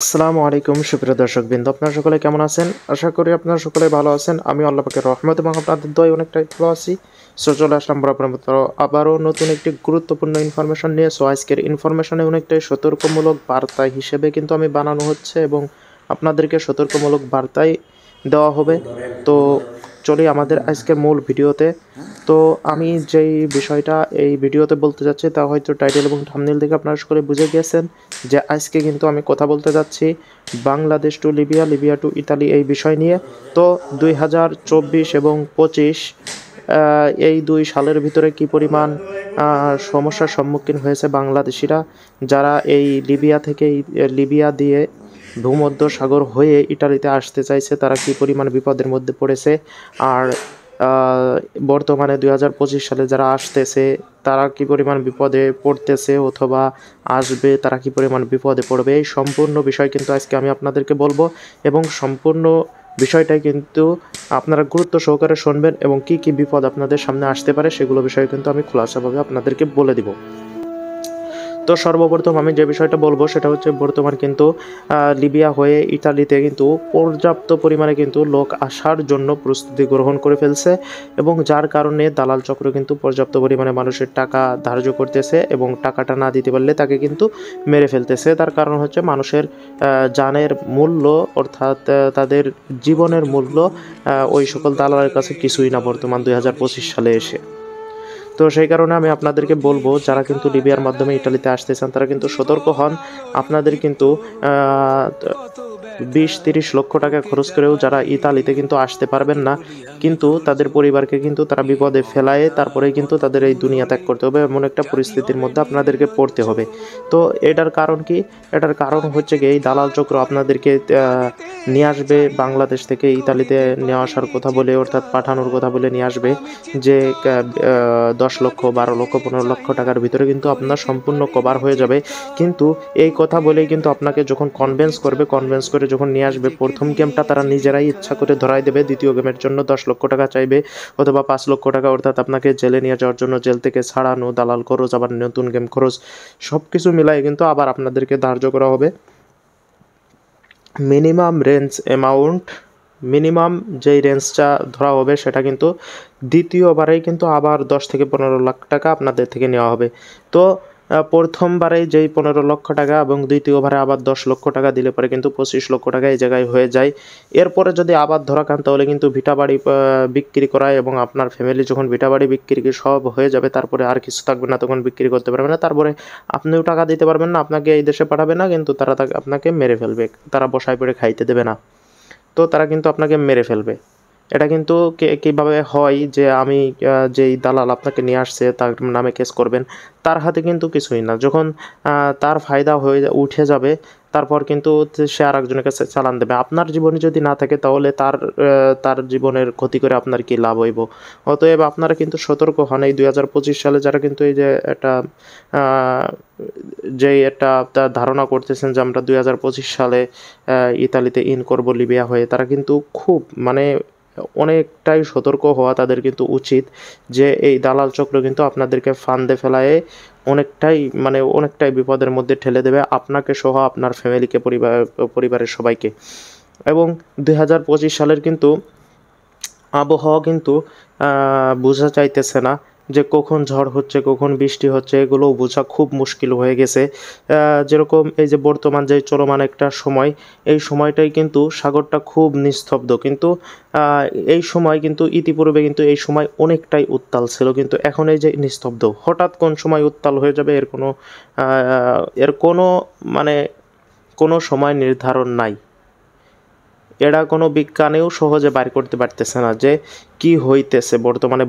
আসসালামু আলাইকুম সুপ্রিয় দর্শকবৃন্দ, আপনারা সকলে কেমন আছেন? আশা করি আপনারা সকলে ভালো আছেন। আমি আল্লাহ পাকের রহমত এবং আপনাদের দয়ায় অনেকটাই ভালো আছি। চলে আসলাম বরাবরের মতো আবারও নতুন একটি গুরুত্বপূর্ণ ইনফরমেশন নিয়ে। আজকের ইনফরমেশনে অনেকটাই সতর্কমূলক বার্তা হিসেবে কিন্তু আমি বানানো হচ্ছে এবং আপনাদেরকে সতর্কমূলক বার্তাই দেওয়া হবে। তো চলি আমাদের আজকের মূল ভিডিওতে। তো আমি যেই বিষয়টা এই ভিডিওতে বলতে যাচ্ছি তা হয়তো টাইটেল এবং থাম্বনেল দেখে আপনারা সকলে বুঝে গিয়েছেন যে আজকে কিন্তু আমি কথা বলতে যাচ্ছি Bangladesh to Libya, Libya to Italy এই বিষয় নিয়ে। তো 2024 এবং 25 এই দুই সালের ভিতরে কি পরিমাণ সমস্যার সম্মুখীন হয়েছে বাংলাদেশিরা, যারা এই লিবিয়া থেকে লিবিয়া দিয়ে ভূমধ্য সাগর হয়ে ইটালিতে আসতে চাইছে, তারা কি পরিমাণ বিপদের মধ্যে পড়েছে। আর বর্তমানে 2025 সালে যারা আসতেছে তারা কি পরিমাণ বিপদে পড়তেছে অথবা আসবে, তারা কি পরিমাণ বিপদে পড়বে, এই সম্পূর্ণ বিষয় কিন্তু আজকে আমি আপনাদেরকে বলবো। এবং সম্পূর্ণ বিষয়টাই কিন্তু আপনারা গুরুত্ব সহকারে শুনবেন এবং কি কি বিপদ আপনাদের সামনে আসতে পারে সেগুলো বিষয়ে কিন্তু আমি খোলাসাভাবে আপনাদেরকে বলে দিব। তো সর্বপ্রথম আমি যে বিষয়টা বলবো সেটা হচ্ছে বর্তমান কিন্তু লিবিয়া হয়ে ইতালিতে কিন্তু পর্যাপ্ত পরিমাণে কিন্তু লোক আসার জন্য প্রস্তুতি গ্রহণ করে ফেলছে এবং যার কারণে দালাল চক্র কিন্তু পর্যাপ্ত পরিমাণে মানুষের টাকা ধার্য করতেছে এবং টাকাটা না দিতে পারলে তাকে কিন্তু মেরে ফেলতেছে। তার কারণ হচ্ছে মানুষের জানের মূল্য, অর্থাৎ তাদের জীবনের মূল্য ওই সকল দালালের কাছে কিছুই না বর্তমান 2025 সালে এসে। তো সেই কারণে আমি আপনাদেরকে বলবো, যারা কিন্তু লিবিয়ার মাধ্যমে ইটালিতে আসতে চান তারা কিন্তু সতর্ক হন। আপনাদের কিন্তু 20-30 লক্ষ টাকা খরচ করেও যারা ইতালিতে কিন্তু আসতে পারবেন না, কিন্তু তাদের পরিবারকে কিন্তু তারা বিপদে ফেলায় তারপরেই কিন্তু তাদের এই দুনিয়া ত্যাগ করতে হবে, এমন একটা পরিস্থিতির মধ্যে আপনাদেরকে পড়তে হবে। তো এটার কারণ কি? এটার কারণ হচ্ছে কি, এই দালাল চক্র আপনাদেরকে নিয়ে আসবে বাংলাদেশ থেকে ইতালিতে নিয়ে আসার কথা বলে, অর্থাৎ পাঠানোর কথা বলে নিয়ে আসবে যে 10 লক্ষ, 12 লক্ষ, 15 লক্ষ টাকার ভিতরে কিন্তু আপনার সম্পূর্ণ কভার হয়ে যাবে। কিন্তু এই কথা বলেই কিন্তু আপনাকে যখন কনভিন্স করে যখন নিয়ে আসবে, প্রথম গেমটা তারা নিজেরাই ইচ্ছা করে ধরাই দেবে, দ্বিতীয় গেমের জন্য 10 লক্ষ টাকা চাইবে অথবা 5 লক্ষ টাকা, অর্থাৎ আপনাকে জেলে নিয়ে যাওয়ার জন্য, জেল থেকে ছাড়ানো, দালাল খরচ, আবার নতুন গেম খরচ, সব কিছু মিলাই কিন্তু আবার আপনাদেরকে ধার্য করা হবে মিনিমাম রেঞ্জ অ্যামাউন্ট। মিনিমাম যেই রেঞ্জটা ধরা হবে সেটা কিন্তু দ্বিতীয়বারেই কিন্তু আবার 10 থেকে 15 লাখ টাকা আপনাদের থেকে নেওয়া হবে। তো প্রথমবারেই যেই 15 লক্ষ টাকা এবং দ্বিতীয়বারে আবার 10 লক্ষ টাকা দিলে পরে কিন্তু 25 লক্ষ টাকা এই জায়গায় হয়ে যায়। এরপরে যদি আবার ধরা খান তাহলে কিন্তু ভিটা বাড়ি বিক্রি করা এবং আপনার ফ্যামিলি যখন ভিটা বাড়ি বিক্রি সব হয়ে যাবে তারপরে আর কিছু থাকবে না, তখন বিক্রি করতে পারবে না, তারপরে আপনিও টাকা দিতে পারবেন না, আপনাকে এই দেশে পাঠাবে না, কিন্তু তারা আপনাকে মেরে ফেলবে, তারা বসায় পড়ে খাইতে দেবে না, তো তারা কিন্তু আপনাকে মেরে ফেলবে। এটা কিন্তু কীভাবে হয় যে আমি যেই দালাল আপনাকে নিয়ে আসছে তার নামে কেস করবেন, তার হাতে কিন্তু কিছুই না। যখন তার ফায়দা হয়ে উঠে যাবে তারপর কিন্তু সে আর একজনের কাছে চালান দেবে। আপনার জীবনে যদি না থাকে তাহলে তার জীবনের ক্ষতি করে আপনার কি লাভ হইব? অতএব আপনারা কিন্তু সতর্ক হন। এই 2025 সালে যারা কিন্তু এই যে একটা যেই একটা ধারণা করতেছেন যে আমরা 2025 সালে ইতালিতে ইন করব লিবিয়া হয়ে, তারা কিন্তু খুব মানে অনেকটাই সতর্ক হওয়া তাদের কিন্তু উচিত যে এই দালাল চক্র কিন্তু আপনাদেরকে ফান্দে ফেলায় অনেকটাই বিপদের মধ্যে ঠেলে দেবে, আপনাকে সহ আপনার ফ্যামিলিকে, পরিবারের সবাইকে। এবং 2025 সালের কিন্তু আবহাওয়া কিন্তু বোঝা চাইতেছে না যে কখন ঝড় হচ্ছে, কখন বৃষ্টি হচ্ছে, এগুলোও বোঝা খুব মুশকিল হয়ে গেছে। যেরকম এই যে বর্তমান যে চলমান একটা সময়, এই সময়টাই কিন্তু সাগরটা খুব নিস্তব্ধ, কিন্তু এই সময় কিন্তু ইতিপূর্বে কিন্তু এই সময় অনেকটাই উত্তাল ছিল, কিন্তু এখন এই যে নিস্তব্ধ, হঠাৎ কোন সময় উত্তাল হয়ে যাবে এর কোনো মানে কোনো সময় নির্ধারণ নাই। এরা কোনো বিজ্ঞানেও সহজে বাইর করতে পারতেছে না যে কি হইতেছে বর্তমানে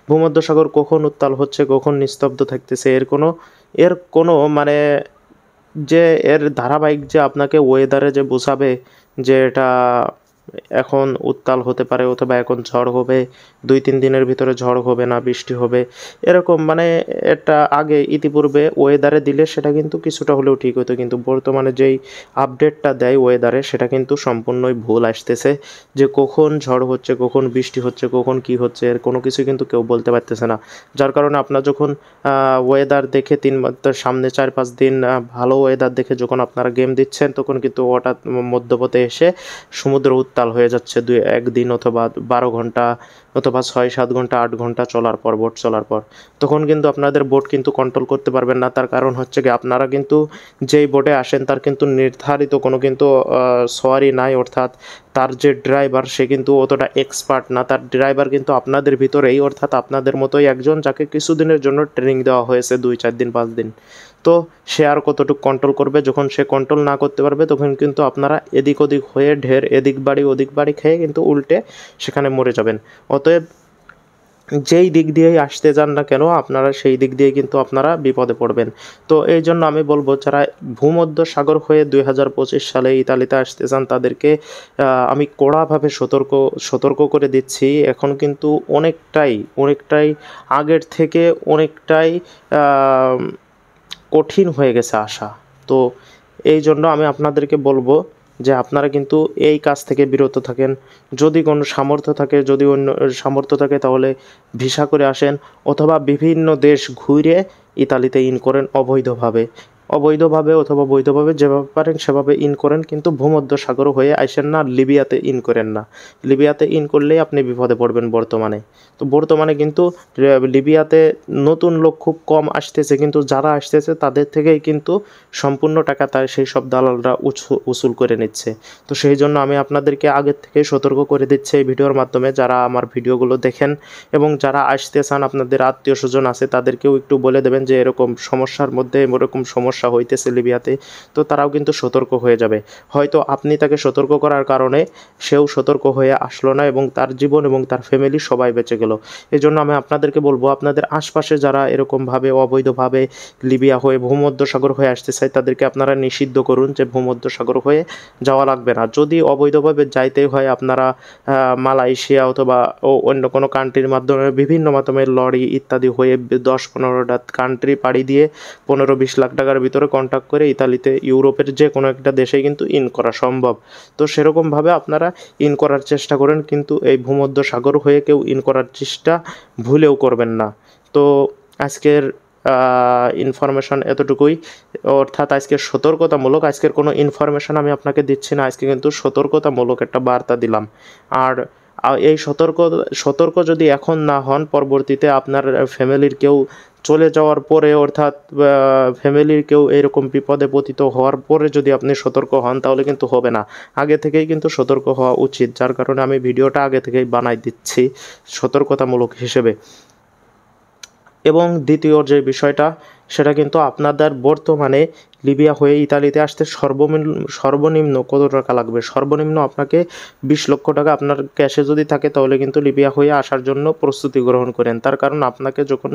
ভূমধ্যসাগর কখন উত্তাল হচ্ছে, কখন নিস্তব্ধ থাকতেছে, এর কোনো মানে যে এর ধারাবাহিক যে আপনাকে ওয়েদারে যে বোঝাবে যে এটা এখন উত্তাল হতে পারে অথবা এখন ঝড় হবে, 2-3 দিনের ভিতরে ঝড় হবে না, বৃষ্টি হবে, এরকম মানে এটা আগে ইতিপূর্বে ওয়েদারে দিলে সেটা কিন্তু কিছুটা হলেও ঠিক হতো, কিন্তু বর্তমানে যেই আপডেটটা দেয় ওয়েদারে সেটা কিন্তু সম্পূর্ণই ভুল আসতেছে, যে কখন ঝড় হচ্ছে, কখন বৃষ্টি হচ্ছে, কখন কি হচ্ছে এর কোনো কিছু কিন্তু কেউ বলতে পারতেছে না। যার কারণে আপনার যখন ওয়েদার দেখে সামনে 4-5 দিন ভালো ওয়েদার দেখে যখন আপনারা গেম দিচ্ছেন, তখন কিন্তু হঠাৎ মধ্যপথে এসে সমুদ্র উত্তাল হয়ে যাচ্ছে 1 দিন অথবা 12 ঘন্টা অথবা 6-7 ঘন্টা 8 ঘন্টা চলার পর, বোট চলার পর, তখন কিন্তু আপনাদের বোট কিন্তু কন্ট্রোল করতে পারবেন না। তার কারণ হচ্ছে কি, আপনারা কিন্তু যেই বোটে আসেন তার কিন্তু নির্ধারিত কোনো কিন্তু সওয়ারি নাই, অর্থাৎ তার যে ড্রাইভার সে কিন্তু অতটা এক্সপার্ট না, তার ড্রাইভার কিন্তু আপনাদের ভিতরেই, অর্থাৎ আপনাদের মতোই একজন, যাকে কিছুদিনের জন্য ট্রেনিং দেওয়া হয়েছে 2-4 দিন 5 দিন। তো সে আর কতটুকু কন্ট্রোল করবে, যখন সে কন্ট্রোল না করতে পারবে তখন কিন্তু আপনারা এদিক ওদিক হয়ে ঢের এদিক বাড়ি ওদিক বাড়ি খেয়ে কিন্তু উল্টে সেখানে মরে যাবেন। অতএব যেই দিক দিয়েই আসতে যান না কেন আপনারা সেই দিক দিয়ে কিন্তু আপনারা বিপদে পড়বেন। তো এই জন্য আমি বলবো, যারা ভূমধ্য সাগর হয়ে 2025 সালে ইতালিতে আসতে চান তাদেরকে আমি কড়াভাবে সতর্ক করে দিচ্ছি। এখন কিন্তু অনেকটাই আগের থেকে অনেকটাই কঠিন হয়ে গেছে আসা। তো এই জন্য আমি আপনাদেরকে বলবো যে আপনারা কিন্তু এই কাজ থেকে বিরত থাকেন। যদি কোনো সামর্থ্য থাকে, যদি অন্য সামর্থ্য থাকে তাহলে ভিসা করে আসেন, অথবা বিভিন্ন দেশ ঘুরে ইতালিতে ইন করেন অবৈধভাবে অথবা বৈধভাবে, যেভাবে পারেন সেভাবে ইন করেন, কিন্তু ভূমধ্য সাগর হয়ে আইসেন না, লিবিয়াতে ইন করেন না। লিবিয়াতে ইন করলেই আপনি বিপদে পড়বেন বর্তমানে। তো বর্তমানে কিন্তু লিবিয়াতে নতুন লোক খুব কম আসতেছে, কিন্তু যারা আসতেছে তাদের থেকেই কিন্তু সম্পূর্ণ টাকা তার সেই সব দালালরা উসুল করে নিচ্ছে। তো সেই জন্য আমি আপনাদেরকে আগের থেকে সতর্ক করে দিচ্ছি এই ভিডিওর মাধ্যমে, যারা আমার ভিডিওগুলো দেখেন এবং যারা আসতে চান, আপনাদের আত্মীয় স্বজন আছে তাদেরকেও একটু বলে দেবেন যে এরকম সমস্যার মধ্যে এরকম সমস্যা হইতেছে লিবিয়াতে, তো তারাও কিন্তু সতর্ক হয়ে যাবে। হয়তো আপনি তাকে সতর্ক করার কারণে সেও সতর্ক হয়ে আসলো না এবং তার জীবন এবং তার ফ্যামিলি সবাই বেঁচে গেল। এই জন্য আমি আপনাদেরকে বলবো, আপনাদের আশপাশে যারা এরকমভাবে অবৈধভাবে লিবিয়া হয়ে ভূমধ্য সাগর হয়ে আসতে চায় তাদেরকে আপনারা নিষিদ্ধ করুন যে ভূমধ্য সাগর হয়ে যাওয়া লাগবে না। যদি অবৈধভাবে যাইতেই হয় আপনারা মালয়েশিয়া অথবা অন্য কোনো কান্ট্রির মাধ্যমে, বিভিন্ন মাধ্যমে লরি ইত্যাদি হয়ে 10-15টা কান্ট্রি পাড়ি দিয়ে 15-20 লাখ টাকার ভিতরে কন্ট্যাক্ট করে ইতালিতে, ইউরোপের যে কোনো একটা দেশে কিন্তু ইন করা সম্ভব। তো সেরকমভাবে আপনারা ইন করার চেষ্টা করেন, কিন্তু এই ভূমধ্য সাগর হয়ে কেউ ইন করার চেষ্টা ভুলেও করবেন না। তো আজকের ইনফরমেশন এতটুকুই, অর্থাৎ আজকের সতর্কতামূলক, আজকের কোনো ইনফরমেশন আমি আপনাকে দিচ্ছি না, আজকে কিন্তু সতর্কতামূলক একটা বার্তা দিলাম। আর এই সতর্ক যদি এখন না হন, পরবর্তীতে আপনার ফ্যামিলির কেউ চলে যাওয়ার পরে, অর্থাৎ ফ্যামিলির কেউ এরকম বিপদে পতিত হওয়ার পরে যদি আপনি সতর্ক হন তাহলে কিন্তু হবে না। আগে থেকেই কিন্তু সতর্ক হওয়া উচিত, যার কারণে আমি ভিডিওটা আগে থেকেই বানাই দিচ্ছি সতর্কতামূলক হিসেবে। এবং দ্বিতীয় যে বিষয়টা, সেটা কিন্তু আপনাদের বর্তমানে লিবিয়া হয়ে ইতালিতে আসতে সর্বনিম্ন কত টাকা লাগবে? সর্বনিম্ন আপনাকে 20 লক্ষ টাকা আপনার ক্যাশে যদি থাকে তাহলে কিন্তু লিবিয়া হয়ে আসার জন্য প্রস্তুতি গ্রহণ করেন। তার কারণ আপনাকে যখন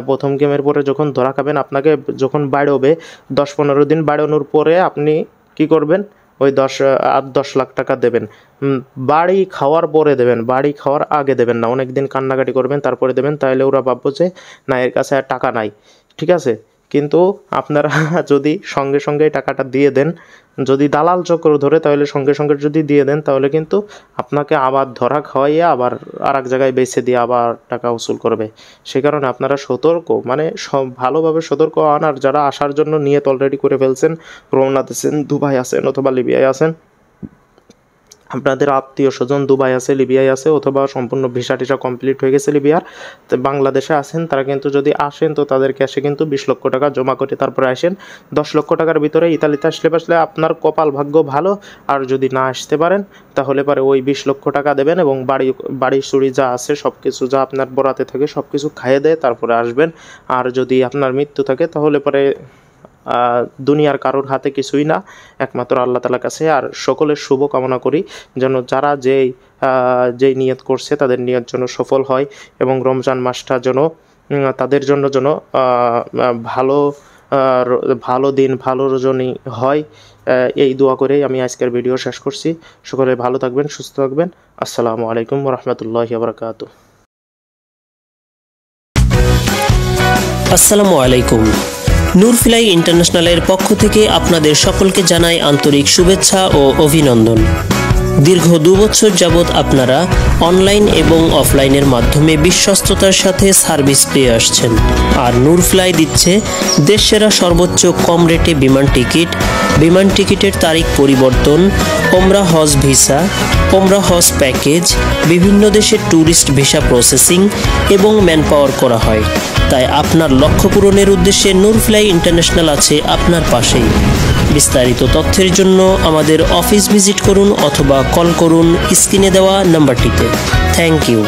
প্রথম গেমের পরে যখন ধরা খাবেন, আপনাকে যখন বাড়বে 10-15 দিন বাড়ানোর পরে আপনি কি করবেন? ওই 10 লাখ টাকা দেবেন। বাড়ি খাওয়ার পরে দেবেন, বাড়ি খাওয়ার আগে দেবেন না। অনেক দিন কান্নাকাটি করবেন তারপরে দেবেন, তাহলে ওরা ভাববো যে না, এর কাছে আর টাকা নাই, ঠিক আছে? কিন্তু আপনারা যদি সঙ্গে সঙ্গে টাকাটা দিয়ে দেন, যদি দালাল চক্র ধরে তাহলে সঙ্গে সঙ্গে যদি দিয়ে দেন, তাহলে কিন্তু আপনাকে আবার ধরা খাওয়াইয়ে আবার আর এক জায়গায় বেচে দিয়ে আবার টাকা উসুল করবে। সে কারণে আপনারা সতর্ক, মানে ভালোভাবে সতর্ক হন। আর যারা আসার জন্য নিয়ত অলরেডি করে ফেলছেন, রওনা দিয়েছেন, দুবাই আছেন অথবা লিবিয়ায় আছেন, আপনাদের আত্মীয় স্বজন দুবাই আছে, লিবিয়ায় আছে, অথবা সম্পূর্ণ ভিসা টিসা কমপ্লিট হয়ে গেছে লিবিয়ার, তো বাংলাদেশে আছেন, তারা কিন্তু যদি আসেন তো তাদের ক্যাশে কিন্তু 20 লক্ষ টাকা জমা করে তারপরে আসেন। 10 লক্ষ টাকার ভিতরে ইতালিতে আসলে আপনার কপাল ভাগ্য ভালো। আর যদি না আসতে পারেন তাহলে পরে ওই 20 লক্ষ টাকা দেবেন এবং বাড়ি চুরি যা আছে সব কিছু, যা আপনার বরাতে থাকে সব কিছু খাইয়ে দেয় তারপরে আসবেন। আর যদি আপনার মৃত্যু থাকে তাহলে পরে দুনিয়ার কারোর হাতে কিছুই না, একমাত্র আল্লাহ তাআলার কাছে। আর সকলের শুভ কামনা করি যেন যারা যেই নিয়ত করছে তাদের নিয়ত যেন সফল হয় এবং রমজান মাসটা যেন তাদের জন্য ভালো ভালো দিন, ভালো রজনী হয়। এই দোয়া করেই আমি আজকের ভিডিও শেষ করছি। সকলে ভালো থাকবেন, সুস্থ থাকবেন। আসসালামু আলাইকুম ওয়া রাহমাতুল্লাহি ওয়া বারাকাতুহু। আসসালামু আলাইকুম। নূর ফ্লাই ইন্টারন্যাশনালের পক্ষ থেকে আপনাদের সকলকে জানাই আন্তরিক শুভেচ্ছা ও অভিনন্দন। দীর্ঘ 2 বছর যাবৎ আপনারা অনলাইন এবং অফলাইনের মাধ্যমে বিশ্বস্ততার সাথে সার্ভিস পেয়ে আসছেন। আর নূর ফ্লাই দিচ্ছে দেশসেরা সর্বোচ্চ কম রেটে বিমান টিকিটের তারিখ পরিবর্তন, ওমরা হজ ভিসা, ওমরা হজ প্যাকেজ, বিভিন্ন দেশের ট্যুরিস্ট ভিসা প্রসেসিং এবং ম্যান পাওয়ার করা হয়। তাই আপনার লক্ষ্য পূরণের উদ্দেশ্যে নূর ফ্লাই ইন্টারন্যাশনাল আছে আপনার পাশেই। বিস্তারিত তথ্যের জন্য আমাদের অফিস ভিজিট করুন অথবা কল করুন স্ক্রিনে দেওয়া নাম্বারটিতে। Thank you.